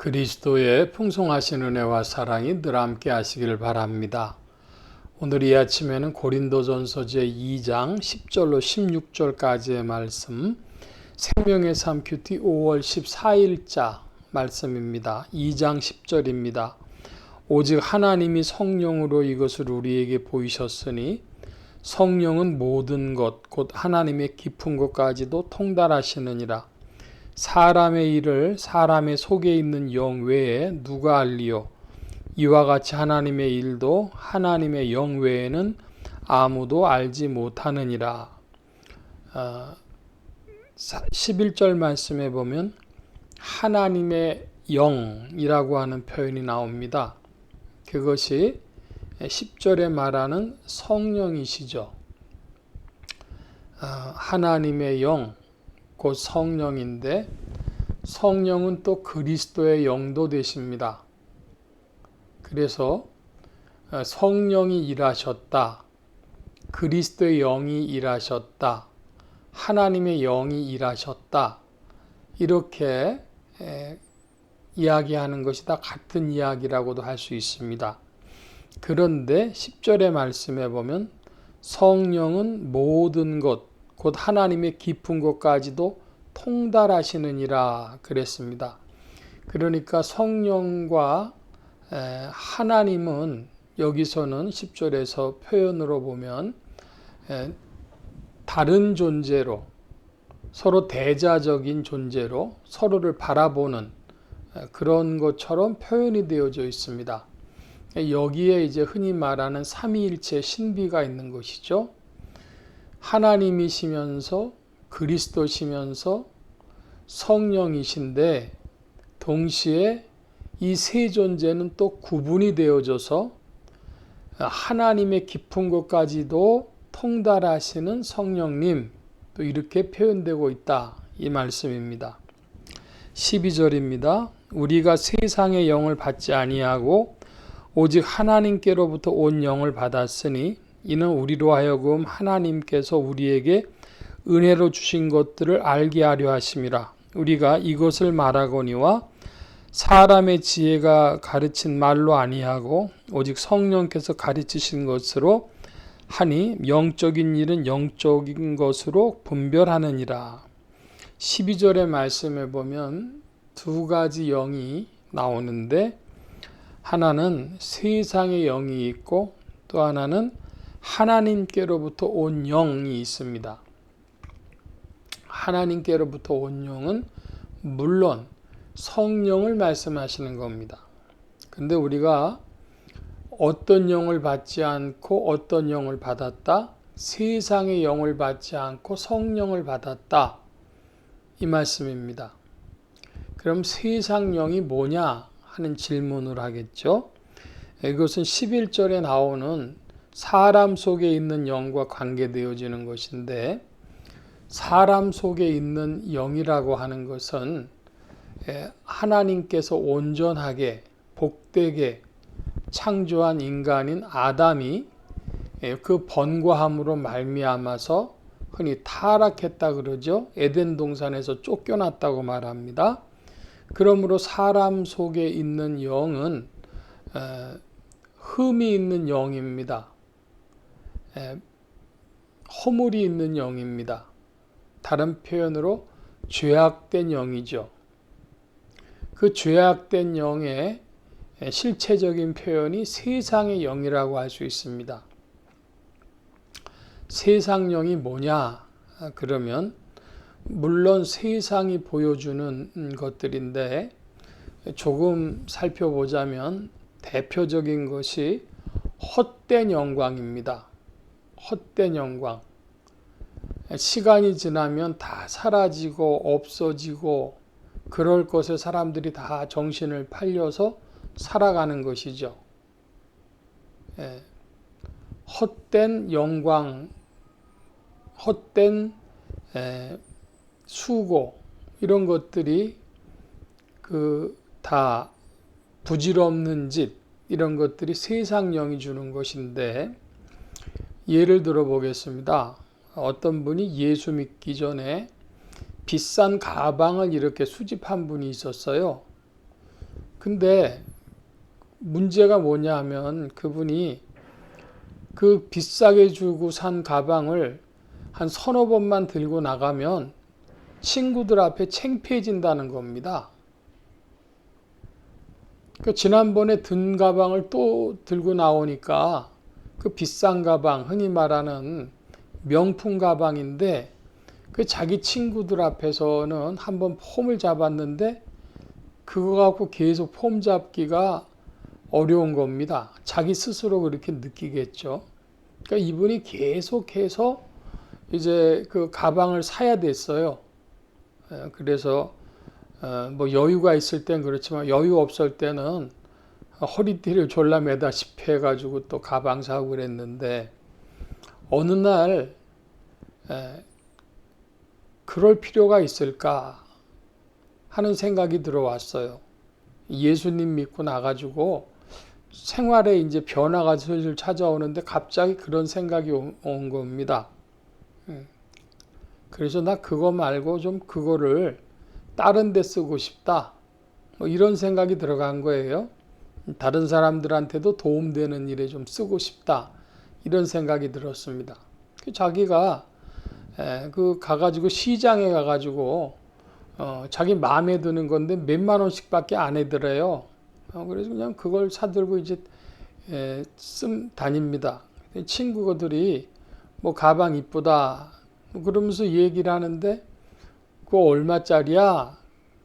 그리스도의 풍성하신 은혜와 사랑이 늘 함께 하시기를 바랍니다. 오늘 이 아침에는 고린도전서 제2장 10절로 16절까지의 말씀, 생명의 삶 큐티 5월 14일자 말씀입니다. 2장 10절입니다. 오직 하나님이 성령으로 이것을 우리에게 보이셨으니 성령은 모든 것 곧 하나님의 깊은 것까지도 통달하시느니라. 사람의 일을 사람의 속에 있는 영 외에 누가 알리요? 이와 같이 하나님의 일도 하나님의 영 외에는 아무도 알지 못하느니라. 11절 말씀에 보면 하나님의 영이라고 하는 표현이 나옵니다. 그것이 10절에 말하는 성령이시죠. 하나님의 영, 곧 성령인데 성령은 또 그리스도의 영도 되십니다. 그래서 성령이 일하셨다, 그리스도의 영이 일하셨다, 하나님의 영이 일하셨다, 이렇게 이야기하는 것이 다 같은 이야기라고도 할 수 있습니다. 그런데 10절의 말씀에 보면 성령은 모든 것 곧 하나님의 깊은 것까지도 통달하시느니라 그랬습니다. 그러니까 성령과 하나님은 여기서는 10절에서 표현으로 보면 다른 존재로, 서로 대자적인 존재로 서로를 바라보는 그런 것처럼 표현이 되어져 있습니다. 여기에 이제 흔히 말하는 삼위일체 신비가 있는 것이죠. 하나님이시면서 그리스도시면서 성령이신데 동시에 이 세 존재는 또 구분이 되어져서 하나님의 깊은 것까지도 통달하시는 성령님, 또 이렇게 표현되고 있다, 이 말씀입니다. 12절입니다. 우리가 세상의 영을 받지 아니하고 오직 하나님께로부터 온 영을 받았으니 이는 우리로 하여금 하나님께서 우리에게 은혜로 주신 것들을 알게 하려 하심이라. 우리가 이것을 말하거니와 사람의 지혜가 가르친 말로 아니하고 오직 성령께서 가르치신 것으로 하니 영적인 일은 영적인 것으로 분별하느니라. 12절의 말씀에 보면 두 가지 영이 나오는데 하나는 세상의 영이 있고 또 하나는 하나님께로부터 온 영이 있습니다. 하나님께로부터 온 영은 물론 성령을 말씀하시는 겁니다. 근데 우리가 어떤 영을 받지 않고 어떤 영을 받았다? 세상의 영을 받지 않고 성령을 받았다, 이 말씀입니다. 그럼 세상 영이 뭐냐 하는 질문을 하겠죠. 이것은 11절에 나오는 사람 속에 있는 영과 관계되어지는 것인데, 사람 속에 있는 영이라고 하는 것은 하나님께서 온전하게 복되게 창조한 인간인 아담이 그 번과함으로 말미암아서 흔히 타락했다 그러죠. 에덴 동산에서 쫓겨났다고 말합니다. 그러므로 사람 속에 있는 영은 흠이 있는 영입니다. 허물이 있는 영입니다. 다른 표현으로 죄악된 영이죠. 그 죄악된 영의 실체적인 표현이 세상의 영이라고 할 수 있습니다. 세상 영이 뭐냐? 그러면 물론 세상이 보여주는 것들인데 조금 살펴보자면 대표적인 것이 헛된 영광입니다. 헛된 영광. 시간이 지나면 다 사라지고 없어지고 그럴 것에 사람들이 다 정신을 팔려서 살아가는 것이죠. 헛된 영광, 헛된 수고, 이런 것들이 다 부질없는 짓, 이런 것들이 세상 영이 주는 것인데, 예를 들어 보겠습니다. 어떤 분이 예수 믿기 전에 비싼 가방을 이렇게 수집한 분이 있었어요. 근데 문제가 뭐냐 하면 그분이 그 비싸게 주고 산 가방을 한 서너 번만 들고 나가면 친구들 앞에 창피해진다는 겁니다. 그 지난번에 든 가방을 또 들고 나오니까 그 비싼 가방, 흔히 말하는 명품 가방인데 그 자기 친구들 앞에서는 한번 폼을 잡았는데 그거 갖고 계속 폼 잡기가 어려운 겁니다. 자기 스스로 그렇게 느끼겠죠. 그러니까 이분이 계속해서 이제 그 가방을 사야 됐어요. 그래서 뭐 여유가 있을 땐 그렇지만 여유 없을 때는 허리띠를 졸라매다시피 해가지고 또 가방 사고 그랬는데 어느 날 그럴 필요가 있을까 하는 생각이 들어왔어요. 예수님 믿고 나가지고 생활에 이제 변화가 슬슬 찾아오는데 갑자기 그런 생각이 온 겁니다. 그래서 나 그거 말고 좀 그거를 다른 데 쓰고 싶다. 뭐 이런 생각이 들어간 거예요. 다른 사람들한테도 도움되는 일에 좀 쓰고 싶다. 이런 생각이 들었습니다. 자기가 그 가가지고 시장에 가가지고 자기 마음에 드는 건데 몇만 원씩밖에 안 해더래요. 그래서 그냥 그걸 사들고 이제 다닙니다. 친구들이 뭐 가방 이쁘다 그러면서 얘기를 하는데 그거 얼마짜리야?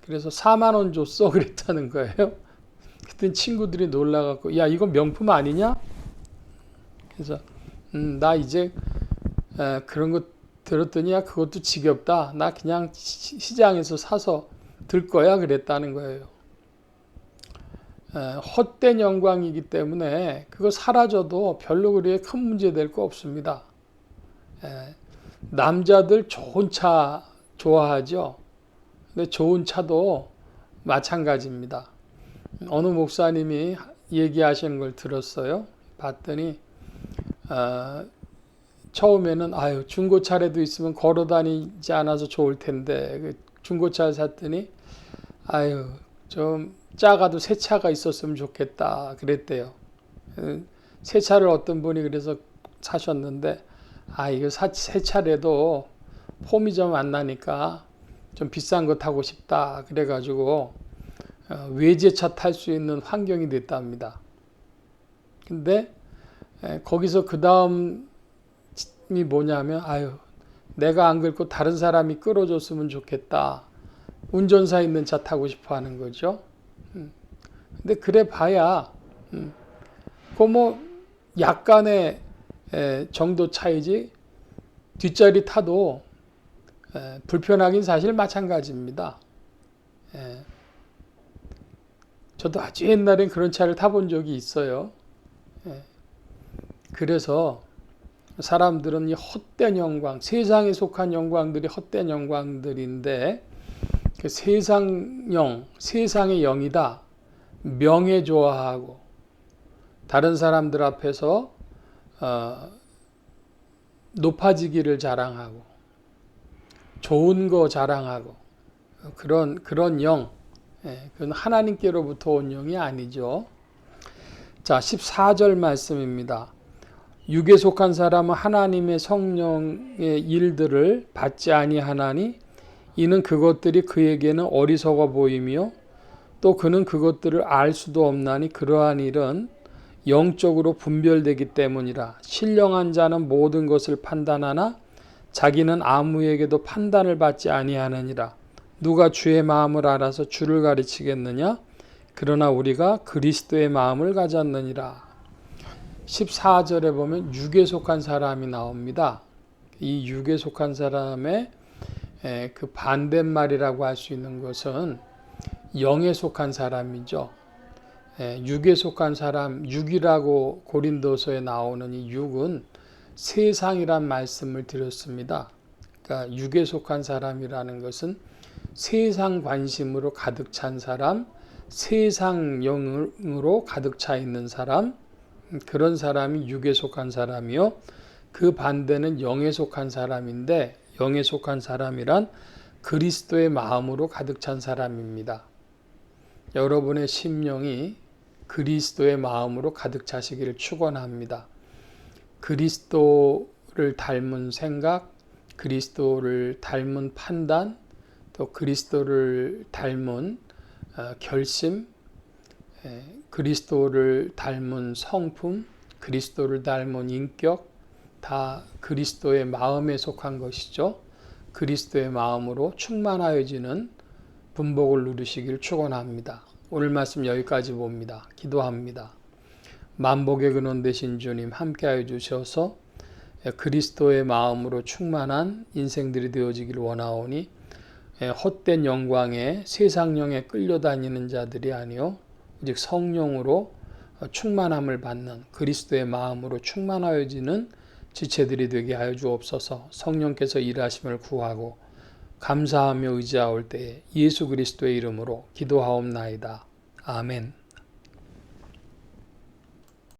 그래서 4만 원 줬어 그랬다는 거예요. 그때 친구들이 놀라갖고 야 이건 명품 아니냐? 그래서 나 이제 그런 거 들었더니 야 그것도 지겹다. 나 그냥 시장에서 사서 들 거야 그랬다는 거예요. 헛된 영광이기 때문에 그거 사라져도 별로 그렇게 큰 문제 될 거 없습니다. 남자들 좋은 차 좋아하죠. 근데 좋은 차도 마찬가지입니다. 어느 목사님이 얘기하시는 걸 들었어요. 봤더니 처음에는 아유 중고차라도 있으면 걸어 다니지 않아서 좋을 텐데 중고차를 샀더니 아유 좀 작아도 새 차가 있었으면 좋겠다 그랬대요. 새 차를 어떤 분이 그래서 사셨는데 아 이거 새 차라도 폼이 좀 안 나니까 좀 비싼 거 타고 싶다 그래가지고 외제차 탈 수 있는 환경이 됐답니다. 근데 거기서 그 다음이 뭐냐면 아유 내가 안 긁고 다른 사람이 끌어줬으면 좋겠다. 운전사 있는 차 타고 싶어 하는 거죠. 근데 그래 봐야 그 뭐 약간의 정도 차이지 뒷자리 타도 불편하긴 사실 마찬가지입니다. 저도 아주 옛날엔 그런 차를 타본 적이 있어요. 그래서 사람들은 이 헛된 영광, 세상에 속한 영광들이 헛된 영광들인데 그 세상의 영이다. 명예 좋아하고 다른 사람들 앞에서 높아지기를 자랑하고 좋은 거 자랑하고 그런 영, 그건 하나님께로부터 온 영이 아니죠. 자, 14절 말씀입니다. 육에 속한 사람은 하나님의 성령의 일들을 받지 아니하나니 이는 그것들이 그에게는 어리석어 보이며 또 그는 그것들을 알 수도 없나니 그러한 일은 영적으로 분별되기 때문이라. 신령한 자는 모든 것을 판단하나 자기는 아무에게도 판단을 받지 아니하느니라. 누가 주의 마음을 알아서 주를 가르치겠느냐? 그러나 우리가 그리스도의 마음을 가졌느니라. 14절에 보면 육에 속한 사람이 나옵니다. 이 육에 속한 사람의 그 반대말이라고 할 수 있는 것은 영에 속한 사람이죠. 육에 속한 사람, 육이라고 고린도서에 나오는 이 육은 세상이란 말씀을 드렸습니다. 그러니까 육에 속한 사람이라는 것은 세상 관심으로 가득 찬 사람, 세상 영으로 가득 차 있는 사람, 그런 사람이 육에 속한 사람이요. 그 반대는 영에 속한 사람인데 영에 속한 사람이란 그리스도의 마음으로 가득 찬 사람입니다. 여러분의 심령이 그리스도의 마음으로 가득 차시기를 축원합니다. 그리스도를 닮은 생각, 그리스도를 닮은 판단, 또 그리스도를 닮은 결심, 그리스도를 닮은 성품, 그리스도를 닮은 인격, 다 그리스도의 마음에 속한 것이죠. 그리스도의 마음으로 충만하여지는 분복을 누리시길 축원합니다. 오늘 말씀 여기까지 봅니다. 기도합니다. 만복의 근원 되신 주님 함께하여 주셔서 그리스도의 마음으로 충만한 인생들이 되어지길 원하오니 헛된 영광에 세상령에 끌려다니는 자들이 아니요 오직 성령으로 충만함을 받는 그리스도의 마음으로 충만하여지는 지체들이 되게 하여 주옵소서. 성령께서 일하심을 구하고 감사하며 의지하올 때에 예수 그리스도의 이름으로 기도하옵나이다. 아멘.